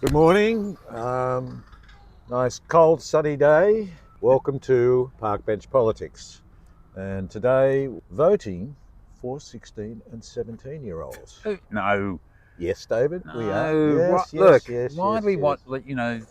Good morning. Nice cold sunny day. Welcome to Park Bench Politics. And today, voting for 16 and 17-year-olds. No, Yes, David, we are. no. What? Yes, Look, yes, yes, why yes, do we yes. want?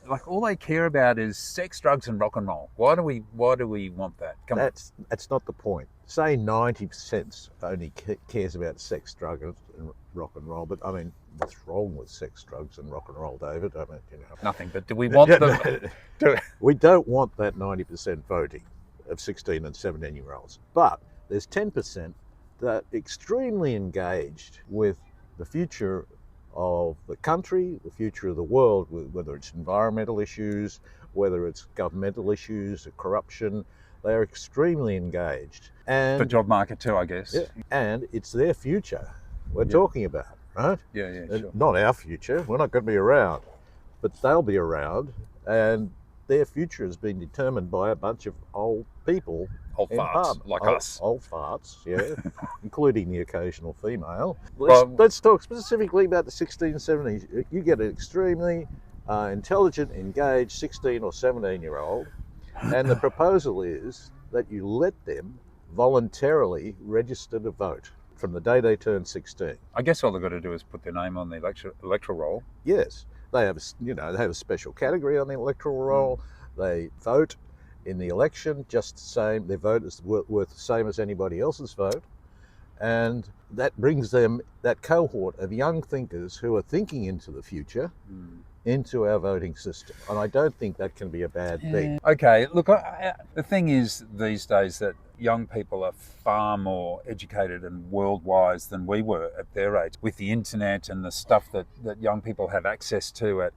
Like all they care about is sex, drugs, and rock and roll. Why do we? Why do we want that? Come on. That's not the point. Say 90% only cares about sex, drugs, and rock and roll. But I mean, what's wrong with sex, drugs, and rock and roll, David? I mean, Nothing. But do we want them? We don't want that 90% voting of 16 and 17-year-olds. But there's 10% that are extremely engaged with the future of the country, the future of the world, whether it's environmental issues, whether it's governmental issues, or corruption. They are extremely engaged. The And job market too, I guess. yeah, and it's their future we're Yeah. talking about, right? Yeah, sure. Not our future. We're not going to be around, but they'll be around, and their future has been determined by a bunch of old people Old in farts Parliament. like us. Old farts, yeah, including the occasional female. Well- Let's talk specifically about the 16, 17. You get an extremely intelligent, engaged 16 or 17-year-old, and the proposal is that you let them voluntarily register to vote from the day they turn 16. I guess all they've got to do is put their name on the electoral roll. Yes, they have a special category on the electoral roll. They vote in the election just the same. Their vote is worth the same as anybody else's vote, and that brings them, that cohort of young thinkers who are thinking into the future, into our voting system. And I don't think that can be a bad thing. Okay, look, the thing is these days that young people are far more educated and world-wise than we were at their age. With the internet and the stuff that young people have access to at,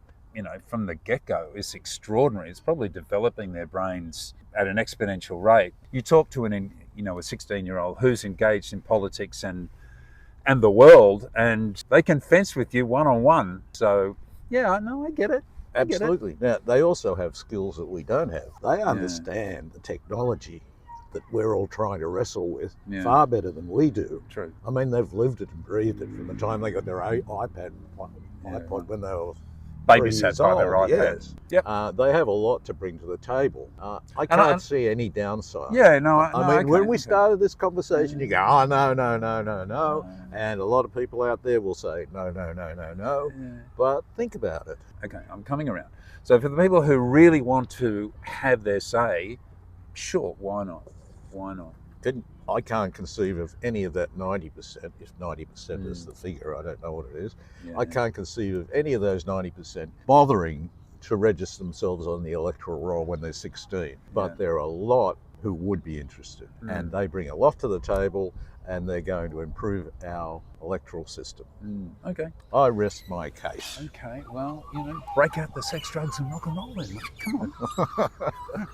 from the get-go is extraordinary. It's probably developing their brains at an exponential rate. You talk to a 16-year-old who's engaged in politics and the world, and they can fence with you one-on-one. So, yeah, I get it. Absolutely. Now, they also have skills that we don't have. They understand the technology that we're all trying to wrestle with far better than we do. True. I mean, they've lived it and breathed it from the time they got their iPod when they were Babysat by their iPad. Yes. Yep. They have a lot to bring to the table. I can't see any downside. Yeah, no. I mean, when we started this conversation, you go, oh, no. And a lot of people out there will say, no. Yeah. But think about it. Okay, I'm coming around. So for the people who really want to have their say, sure, why not? Why not? I can't conceive of any of that 90%, if 90% is the figure, I don't know what it is. I can't conceive of any of those 90% bothering to register themselves on the electoral roll when they're 16. But there are a lot who would be interested, and they bring a lot to the table, and they're going to improve our electoral system. Okay. I rest my case. Okay, well, break out the sex, drugs, and rock and roll then. Come on.